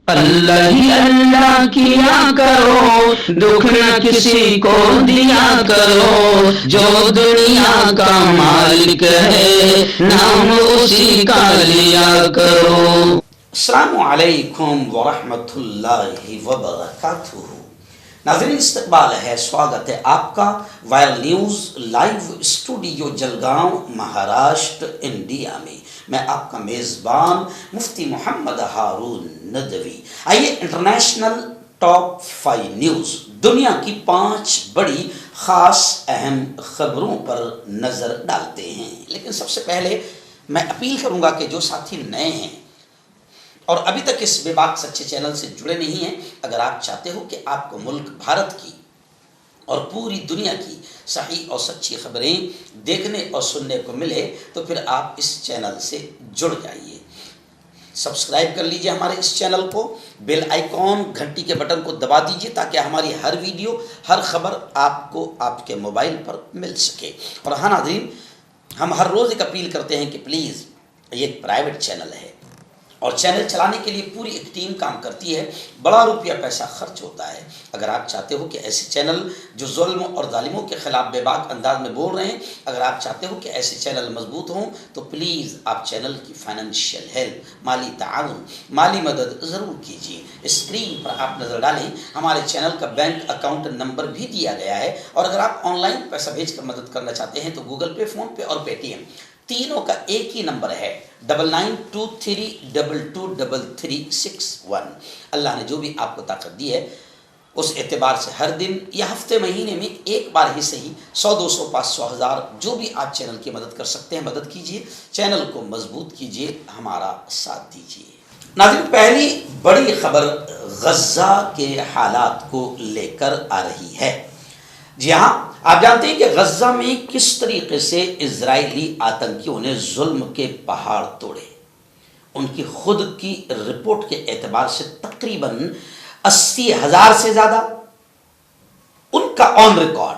اللہ ہی اللہ کیا کرو، دکھ نہ کسی کو دیا کرو، جو دنیا کا مالک ہے نام اسی کا لیا کرو۔ السلام علیکم ورحمۃ اللہ وبرکاتہ۔ ناظرین، استقبال ہے، سواگت ہے آپ کا viral news live studio Jalgaon, Maharashtra, India میں۔ میں آپ کا میزبان مفتی محمد ہارون ندوی۔ آئیے انٹرنیشنل ٹاپ 5 نیوز، دنیا کی 5 بڑی خاص اہم خبروں پر نظر ڈالتے ہیں۔ لیکن سب سے پہلے میں اپیل کروں گا کہ جو ساتھی نئے ہیں اور ابھی تک اس بے باک سچے چینل سے جڑے نہیں ہیں، اگر آپ چاہتے ہو کہ آپ کو ملک بھارت کی اور پوری دنیا کی صحیح اور سچی خبریں دیکھنے اور سننے کو ملے تو پھر آپ اس چینل سے جڑ جائیے۔ سبسکرائب کر لیجئے ہمارے اس چینل کو، بیل آئیکن گھنٹی کے بٹن کو دبا دیجئے تاکہ ہماری ہر ویڈیو، ہر خبر آپ کو آپ کے موبائل پر مل سکے۔ اور ہاں ناظرین، ہم ہر روز ایک اپیل کرتے ہیں کہ پلیز، یہ ایک پرائیویٹ چینل ہے اور چینل چلانے کے لیے پوری ایک ٹیم کام کرتی ہے، بڑا روپیہ پیسہ خرچ ہوتا ہے۔ اگر آپ چاہتے ہو کہ ایسے چینل جو ظلم اور ظالموں کے خلاف بے باک انداز میں بول رہے ہیں، اگر آپ چاہتے ہو کہ ایسے چینل مضبوط ہوں تو پلیز آپ چینل کی فائنینشیل ہیلپ، مالی تعاون، مالی مدد ضرور کیجیے۔ اسکرین پر آپ نظر ڈالیں، ہمارے چینل کا بینک اکاؤنٹ نمبر بھی دیا گیا ہے، اور اگر آپ آن لائن پیسہ بھیج کر مدد کرنا چاہتے ہیں تو گوگل پے، فون پے اور پے ٹی ایم تینوں کا ایک ہی نمبر ہے، 9923223361۔ اللہ نے جو بھی آپ کو طاقت دی ہے اس اعتبار سے ہر دن یا ہفتے مہینے میں ایک بار ہی صحیح 100 200 500 1000 جو بھی آپ چینل کی مدد کر سکتے ہیں مدد کیجیے، چینل کو مضبوط کیجیے، ہمارا ساتھ دیجیے۔ ناظرین، پہلی بڑی خبر غزہ کے حالات کو لے کر آ رہی ہے۔ جی ہاں، آپ جانتے ہیں کہ غزہ میں کس طریقے سے اسرائیلی آتنکیوں نے ظلم کے پہاڑ توڑے۔ ان کی خود کی رپورٹ کے اعتبار سے تقریباً 80,000 سے زیادہ ان کا آن ریکارڈ،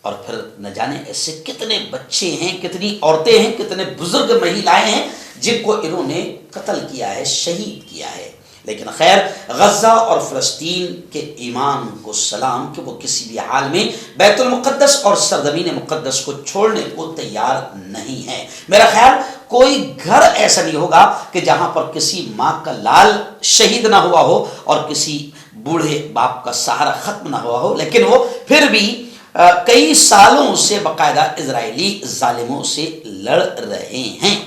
اور پھر نہ جانے ایسے کتنے بچے ہیں، کتنی عورتیں ہیں، کتنے بزرگ مہیلائیں ہیں جن کو انہوں نے قتل کیا ہے، شہید کیا ہے۔ لیکن خیر، غزہ اور فلسطین کے ایمان کو سلام کہ وہ کسی بھی حال میں بیت المقدس اور سرزمین مقدس کو چھوڑنے کو تیار نہیں ہے۔ میرا خیال کوئی گھر ایسا نہیں ہوگا کہ جہاں پر کسی ماں کا لال شہید نہ ہوا ہو اور کسی بوڑھے باپ کا سہارا ختم نہ ہوا ہو، لیکن وہ پھر بھی کئی سالوں سے باقاعدہ اسرائیلی ظالموں سے لڑ رہے ہیں۔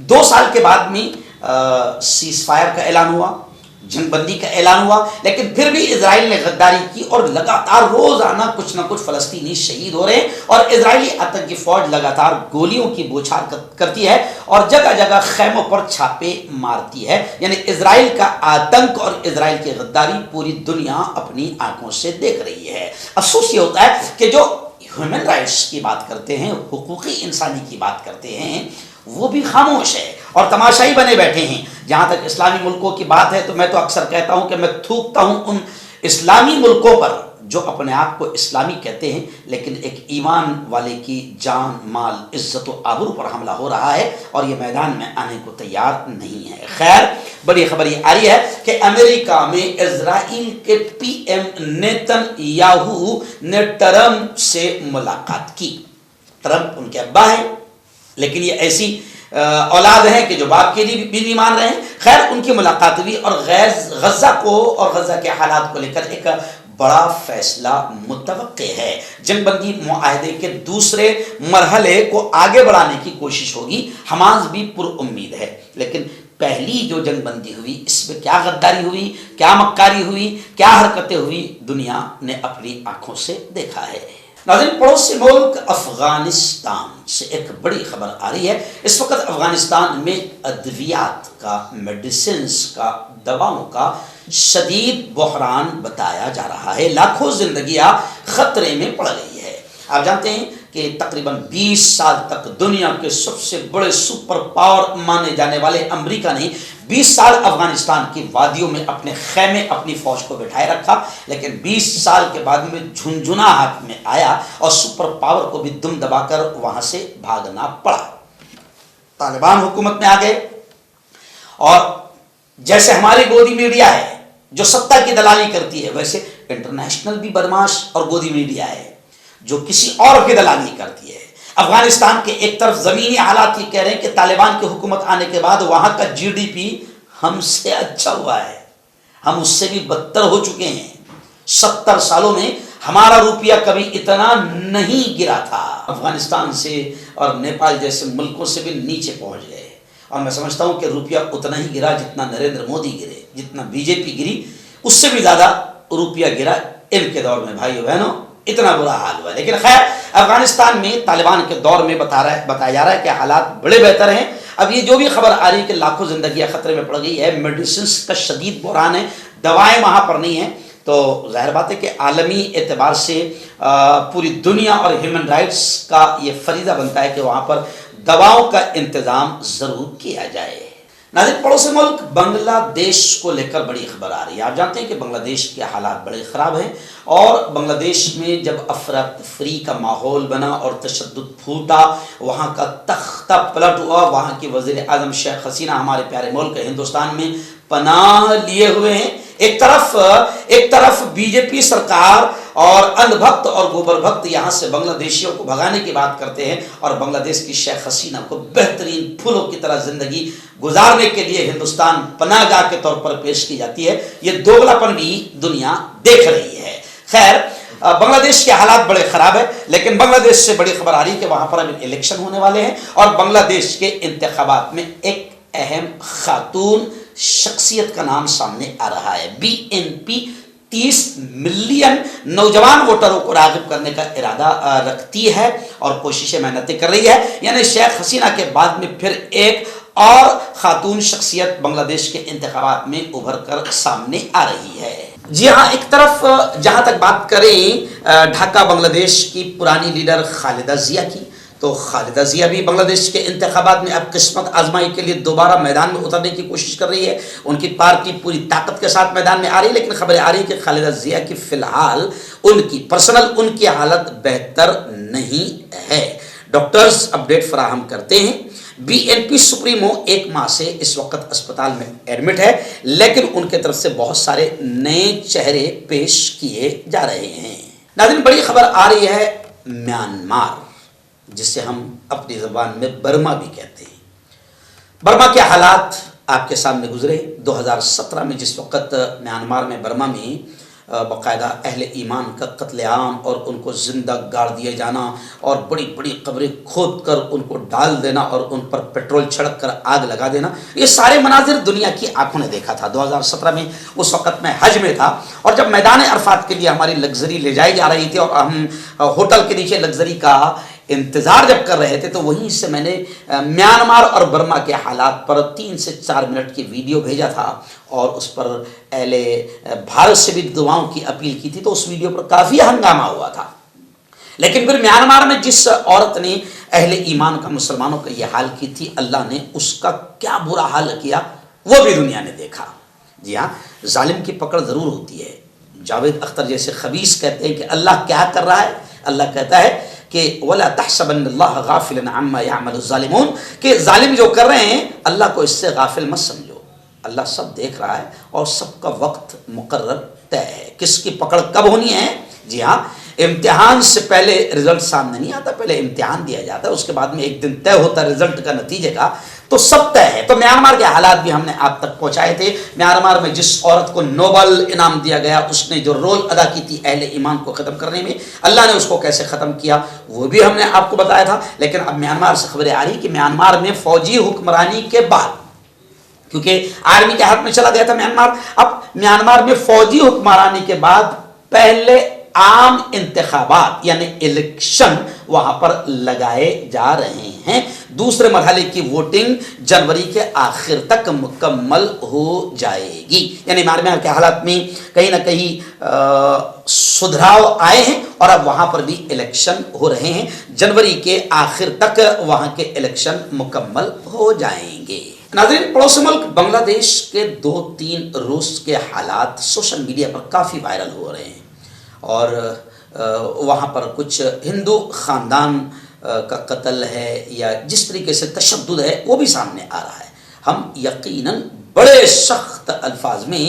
2 سال کے بعد میں سیز فائر کا اعلان ہوا، جنگ بندی کا اعلان ہوا، لیکن پھر بھی اسرائیل نے غداری کی اور لگاتار روزانہ کچھ نہ کچھ فلسطینی شہید ہو رہے ہیں، اور اسرائیلی آتنکی فوج لگاتار گولیوں کی بوچھار کرتی ہے اور جگہ جگہ خیموں پر چھاپے مارتی ہے۔ یعنی اسرائیل کا آتنک اور اسرائیل کی غداری پوری دنیا اپنی آنکھوں سے دیکھ رہی ہے۔ افسوس یہ ہوتا ہے کہ جو ہیومن رائٹس کی بات کرتے ہیں، حقوقی انسانی کی بات کرتے ہیں، وہ بھی خاموش ہے اور تماشائی بنے بیٹھے ہیں۔ جہاں تک اسلامی ملکوں کی بات ہے تو میں تو اکثر کہتا ہوں کہ میں تھوکتا ہوں ان اسلامی ملکوں پر جو اپنے آپ کو اسلامی کہتے ہیں لیکن ایک ایمان والے کی جان، مال، عزت و آبرو پر حملہ ہو رہا ہے اور یہ میدان میں آنے کو تیار نہیں ہے۔ خیر، بڑی خبر یہ آ رہی ہے کہ امریکہ میں اسرائیل کے پی ایم نیتن یاہو نے ٹرمپ سے ملاقات کی۔ ٹرمپ ان کے ابا ہیں، لیکن یہ ایسی اولاد ہیں کہ جو باپ کے لیے بھی نہیں مان رہے ہیں۔ خیر، ان کی ملاقات ہوئی اور غزہ کو اور غزہ کے حالات کو لے کر ایک بڑا فیصلہ متوقع ہے۔ جنگ بندی معاہدے کے دوسرے مرحلے کو آگے بڑھانے کی کوشش ہوگی۔ حماس بھی پر امید ہے، لیکن پہلی جو جنگ بندی ہوئی اس میں کیا غداری ہوئی، کیا مکاری ہوئی، کیا حرکتیں ہوئی، دنیا نے اپنی آنکھوں سے دیکھا ہے۔ ناظرین، پڑوسی ملک افغانستان سے ایک بڑی خبر آ رہی ہے۔ اس وقت افغانستان میں ادویات کا، میڈیسنز کا، دواؤں کا شدید بحران بتایا جا رہا ہے۔ لاکھوں زندگیاں خطرے میں پڑ گئی ہے۔ آپ جانتے ہیں کہ تقریباً 20 سال تک دنیا کے سب سے بڑے سپر پاور مانے جانے والے امریکہ نے 20 سال افغانستان کی وادیوں میں اپنے خیمے، اپنی فوج کو بٹھائے رکھا، لیکن 20 سال کے بعد میں جھنجھنا ہاتھ میں آیا اور سپر پاور کو بھی دم دبا کر وہاں سے بھاگنا پڑا۔ طالبان حکومت میں آ گئے اور جیسے ہماری گودی میڈیا ہے جو سطح کی دلالی کرتی ہے، ویسے انٹرنیشنل بھی بدماش اور گودی میڈیا ہے جو کسی اور کی دلالی کرتی ہے۔ افغانستان کے ایک طرف زمینی حالات یہ کہہ رہے ہیں کہ طالبان کی حکومت آنے کے بعد وہاں کا جی ڈی پی ہم سے اچھا ہوا ہے، ہم اس سے بھی بدتر ہو چکے ہیں۔ 70 سالوں میں ہمارا روپیہ کبھی اتنا نہیں گرا تھا، افغانستان سے اور نیپال جیسے ملکوں سے بھی نیچے پہنچ گئے، اور میں سمجھتا ہوں کہ روپیہ اتنا ہی گرا جتنا نریندر مودی گرے، جتنا بی جے پی گری، اس سے بھی زیادہ روپیہ گرا ان کے دور میں۔ بھائیو بہنوں، اتنا برا حال ہوا ہے۔ لیکن خیر، افغانستان میں طالبان کے دور میں بتایا جا رہا ہے کہ حالات بڑے بہتر ہیں۔ اب یہ جو بھی خبر آ رہی ہے کہ لاکھوں زندگیاں خطرے میں پڑ گئی ہے، میڈیسنس کا شدید بحران ہے، دوائیں وہاں پر نہیں ہیں، تو ظاہر بات ہے کہ عالمی اعتبار سے پوری دنیا اور ہیومن رائٹس کا یہ فریضہ بنتا ہے کہ وہاں پر دواؤں کا انتظام ضرور کیا جائے۔ ناظرین، پڑوسی ملک بنگلہ دیش کو لے کر بڑی خبر آ رہی ہے۔ آپ جانتے ہیں کہ بنگلہ دیش کے حالات بڑے خراب ہیں، اور بنگلہ دیش میں جب افراتفری کا ماحول بنا اور تشدد پھوٹا، وہاں کا تختہ پلٹ ہوا، وہاں کی وزیر اعظم شیخ حسینہ ہمارے پیارے ملک ہندوستان میں پناہ لیے ہوئے ہیں۔ ایک طرف بی جے پی سرکار اور اندھ بھکت اور گوبر بھکت یہاں سے بنگلہ دیشیوں کو بھگانے کی بات کرتے ہیں، اور بنگلہ دیش کی شیخ حسینہ کو بہترین پھولوں کی طرح زندگی گزارنے کے لیے ہندوستان پناہ گاہ کے طور پر پیش کی جاتی ہے۔ یہ دوگلاپن بھی دنیا دیکھ رہی ہے۔ خیر، بنگلہ دیش کے حالات بڑے خراب ہیں، لیکن بنگلہ دیش سے بڑی خبر آ رہی ہے کہ وہاں پر ابھی الیکشن ہونے والے ہیں، اور بنگلہ دیش کے انتخابات میں ایک اہم خاتون شخصیت کا نام سامنے آ رہا ہے۔ بی این پی 30 ملین نوجوان ووٹروں کو راغب کرنے کا ارادہ رکھتی ہے اور کوششیں محنتیں کر رہی ہے، یعنی شیخ حسینہ کے بعد میں پھر ایک اور خاتون شخصیت بنگلہ دیش کے انتخابات میں ابھر کر سامنے آ رہی ہے۔ جی ہاں، ایک طرف جہاں تک بات کریں ڈھاکہ بنگلہ دیش کی پرانی لیڈر خالدہ ضیاء کی، تو خالدہ ضیاء بھی بنگلہ دیش کے انتخابات میں اب قسمت آزمائی کے لیے دوبارہ میدان میں اترنے کی کوشش کر رہی ہے۔ ان کی پارٹی پوری طاقت کے ساتھ میدان میں آ رہی ہے، لیکن خبریں آ رہی ہے کہ خالدہ ضیاء کی فی الحال ان کی حالت بہتر نہیں ہے۔ ڈاکٹرز اپڈیٹ فراہم کرتے ہیں، بی این پی سپریمو 1 ماہ سے اس وقت اسپتال میں ایڈمٹ ہے، لیکن ان کی طرف سے بہت سارے نئے چہرے پیش کیے جا رہے ہیں۔ ناظرین، بڑی خبر آ رہی ہے میانمار، جسے ہم اپنی زبان میں برما بھی کہتے ہیں۔ برما کے حالات آپ کے سامنے گزرے۔ 2017 میں جس وقت میانمار میں برما میں باقاعدہ اہل ایمان کا قتل عام اور ان کو زندہ گاڑ دیا جانا اور بڑی بڑی قبریں کھود کر ان کو ڈال دینا اور ان پر پیٹرول چھڑک کر آگ لگا دینا، یہ سارے مناظر دنیا کی آنکھوں نے دیکھا تھا۔ 2017 میں اس وقت میں حج میں تھا، اور جب میدان عرفات کے لیے ہماری لگژری لے جائی جا رہی تھی اور ہم ہوٹل کے نیچے لگژری کا انتظار جب کر رہے تھے، تو وہیں سے میں نے میانمار اور برما کے حالات پر 3 سے 4 منٹ کی ویڈیو بھیجا تھا، اور اس پر اہل بھارت سے بھی دعاؤں کی اپیل کی تھی، تو اس ویڈیو پر کافی ہنگامہ ہوا تھا۔ لیکن پھر میانمار میں جس عورت نے اہل ایمان کا، مسلمانوں کا یہ حال کی تھی، اللہ نے اس کا کیا برا حال کیا وہ بھی دنیا نے دیکھا۔ جی ہاں، ظالم کی پکڑ ضرور ہوتی ہے۔ جاوید اختر جیسے خبیث کہتے ہیں کہ اللہ کیا کر رہا ہے؟ اللہ کہتا ہے کہ وَلَا تَحْسَبَنَّ اللَّهَ غَافِلًا عَمَّا يَعْمَلُ الظَّالِمُونَ، کہ ظالم جو کر رہے ہیں اللہ کو اس سے غافل مت سمجھو، اللہ سب دیکھ رہا ہے اور سب کا وقت مقرر طے ہے۔ کس کی پکڑ کب ہونی ہے؟ جی ہاں، امتحان سے پہلے رزلٹ سامنے نہیں آتا، پہلے امتحان دیا جاتا ہے، اس کے بعد میں ایک دن طے ہوتا ہے رزلٹ کا، نتیجے کا، تو سب طے ہے۔ تو میانمار کے حالات بھی ہم نے آپ تک پہنچائے تھے۔ میانمار میں جس عورت کو نوبل انعام دیا گیا، اس نے جو رول ادا کی تھی اہل ایمان کو ختم کرنے میں، اللہ نے اس کو کیسے ختم کیا وہ بھی ہم نے آپ کو بتایا تھا۔ لیکن اب میانمار سے خبریں آ رہی کہ میانمار میں فوجی حکمرانی کے بعد، کیونکہ آرمی کے ہاتھ میں چلا گیا تھا میانمار، اب میانمار میں فوجی حکمرانی کے بعد پہلے عام انتخابات یعنی الیکشن وہاں پر لگائے جا رہے ہیں۔ دوسرے مرحلے کی ووٹنگ جنوری کے آخر تک مکمل ہو جائے گی، یعنی میانمار کے حالات میں کہیں نہ کہیں سدھراؤ آئے ہیں، اور اب وہاں پر بھی الیکشن ہو رہے ہیں۔ جنوری کے آخر تک وہاں کے الیکشن مکمل ہو جائیں گے۔ ناظرین، پڑوسی ملک بنگلہ دیش کے 2-3 روز کے حالات سوشل میڈیا پر کافی وائرل ہو رہے ہیں، اور وہاں پر کچھ ہندو خاندان کا قتل ہے یا جس طریقے سے تشدد ہے وہ بھی سامنے آ رہا ہے۔ ہم یقیناً بڑے سخت الفاظ میں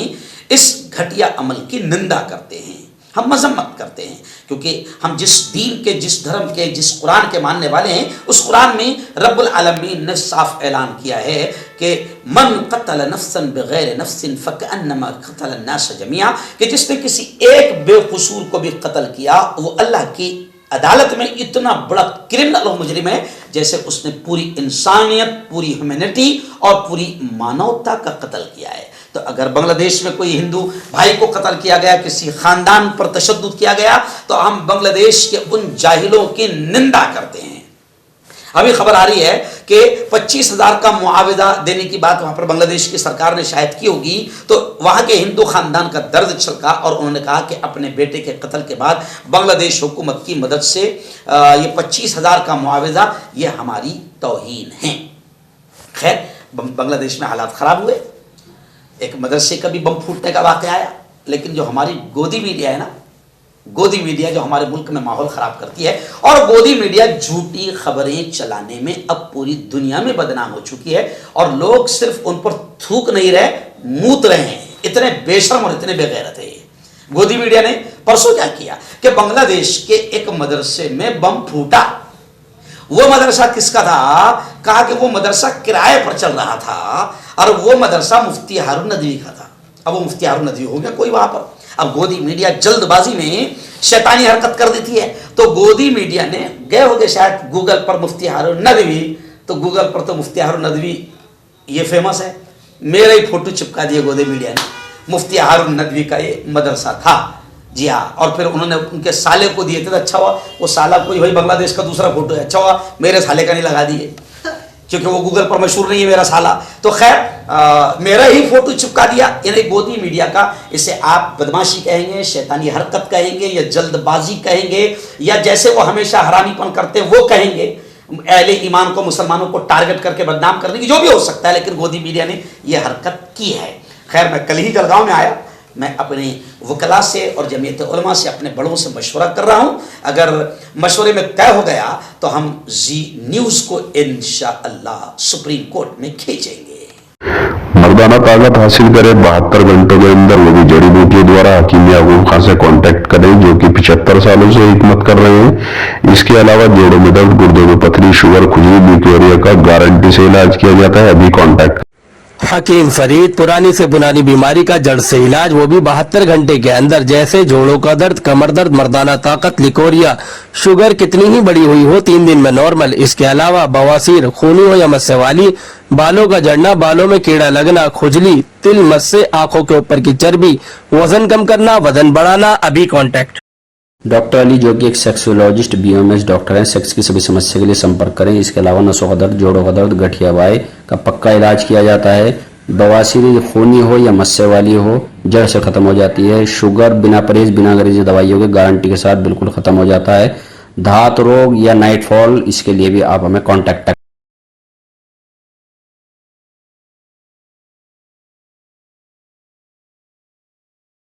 اس گھٹیا عمل کی نندا کرتے ہیں، ہم مذمت کرتے ہیں، کیونکہ ہم جس دین کے، جس دھرم کے، جس قرآن کے ماننے والے ہیں، اس قرآن میں رب العالمین نے صاف اعلان کیا ہے کہ من قتل نفسا بغیر نفس فکأنما قتل الناس جميعا، کہ جس نے کسی ایک بے قصور کو بھی قتل کیا وہ اللہ کی عدالت میں اتنا بڑا کرمنل اور مجرم ہے جیسے اس نے پوری انسانیت، پوری ہیومینٹی اور پوری مانوتا کا قتل کیا ہے۔ تو اگر بنگلہ دیش میں کوئی ہندو بھائی کو قتل کیا گیا، کسی خاندان پر تشدد کیا گیا، تو ہم بنگلہ دیش کے ان جاہلوں کی نندا کرتے ہیں۔ ابھی خبر آ رہی ہے کہ 25,000 کا معاوضہ دینے کی بات وہاں پر بنگلہ دیش کی سرکار نے شاید کی ہوگی، تو وہاں کے ہندو خاندان کا درد چھلکا اور انہوں نے کہا کہ اپنے بیٹے کے قتل کے بعد بنگلہ دیش حکومت کی مدد سے یہ 25,000 کا معاوضہ یہ ہماری توہین ہے۔ خیر، بنگلہ دیش میں حالات خراب ہوئے، ایک مدرسے کا بھی بم پھوٹنے کا واقعہ آیا، لیکن جو ہماری گودی میڈیا ہے نا، گودی میڈیا جو ہمارے ملک میں ماحول خراب کرتی ہے، اور گودی میڈیا جھوٹی خبریں چلانے میں اب پوری دنیا میں بدنام ہو چکی ہے، اور لوگ صرف ان پر تھوک نہیں رہے، موت رہے ہیں، اتنے بے شرم اور اتنے بے غیرت ہے۔ گودی میڈیا نے پرسوں کیا کیا کہ بنگلہ دیش کے ایک مدرسے میں بم پھوٹا۔ وہ مدرسہ کس کا تھا؟ کہا کہ وہ مدرسہ کرائے پر چل رہا تھا اور وہ مدرسہ مفتی ہارون ندوی کا تھا۔ اب وہ مفتی ہارون ندوی ہو گیا کوئی وہاں پر۔ اب گودی میڈیا جلد بازی میں شیطانی حرکت کر دیتی ہے، تو گودی میڈیا نے گئے ہوگے شاید گوگل پر مفتی ہارون ندوی، تو گوگل پر تو مفتی ہارون ندوی یہ فیمس ہے، میرا ہی فوٹو چپکا دیا گودی میڈیا نے، مفتی ہارون ندوی کا یہ مدرسہ تھا۔ جی ہاں، اور پھر انہوں نے ان کے سالے کو دیے تھے، تو اچھا ہوا وہ سالہ کوئی بھائی بنگلہ دیش کا دوسرا فوٹو ہے، اچھا ہوا میرے سالے کا نہیں لگا دیے، کیونکہ وہ گوگل پر مشہور نہیں ہے میرا سالہ، تو خیر میرا ہی فوٹو چپکا دیا۔ یعنی گودی میڈیا کا، اسے آپ بدماشی کہیں گے، شیطانی حرکت کہیں گے، یا جلد بازی کہیں گے، یا جیسے وہ ہمیشہ حرامی پن کرتے ہیں وہ کہیں گے، اہل ایمان کو، مسلمانوں کو ٹارگٹ کر کے بدنام کرنے کی، جو بھی ہو سکتا ہے، لیکن گودی میڈیا نے یہ حرکت کی ہے۔ خیر، میں کل ہی جلگاؤں میں آیا، میں اپنے وکلاء سے اور جمعیت علماء سے، اپنے بڑوں سے مشورہ کر رہا ہوں، اگر مشورے میں طے ہو گیا تو ہم زی نیوز کو انشاءاللہ سپریم کورٹ میں کھینچیں گے۔ مردانہ طاقت حاصل کرے 72 گھنٹوں کے اندر، وہ بھی جڑی بوٹیوں دوارا حکیم یعقوب خان سے کانٹیکٹ کریں، جو کہ 75 سالوں سے حکمت کر رہے ہیں۔ اس کے علاوہ جوڑوں میں درد، گردوں میں پتھری، شوگر، کھجلی، بیکٹیریا کا گارنٹی سے علاج کیا جاتا ہے۔ ابھی کانٹیکٹ حکیم فرید، پرانی سے پرانی بیماری کا جڑ سے علاج، وہ بھی 72 گھنٹے کے اندر، جیسے جوڑوں کا درد، کمر درد، مردانہ طاقت، لیکوریا، شوگر کتنی ہی بڑی ہوئی ہو 3 دن میں نارمل۔ اس کے علاوہ بواسیر، خونی ہو یا مسے والی، بالوں کا جڑنا، بالوں میں کیڑا لگنا، کھجلی، تل مسے، آنکھوں کے اوپر کی چربی، وزن کم کرنا، وزن بڑھانا، ابھی کانٹیکٹ۔ ڈاکٹر علی، جو کہ ایک سیکسولوجسٹ BMS ڈاکٹر ہیں، سیکس کی سبھی سمسیا کے لیے سمپرک کریں۔ اس کے علاوہ نسوں کا درد، جوڑوں کا درد، گٹھیا وائے کا پکا علاج کیا جاتا ہے۔ بواسیر خونی ہو یا مسے والی ہو، جڑ سے ختم ہو جاتی ہے۔ شوگر بنا پرہیز، بنا گریزی دوائیوں کے گارنٹی کے ساتھ بالکل ختم ہو جاتا ہے۔ دھات روگ یا نائٹ فال، اس کے لیے بھی آپ ہمیں کانٹیکٹ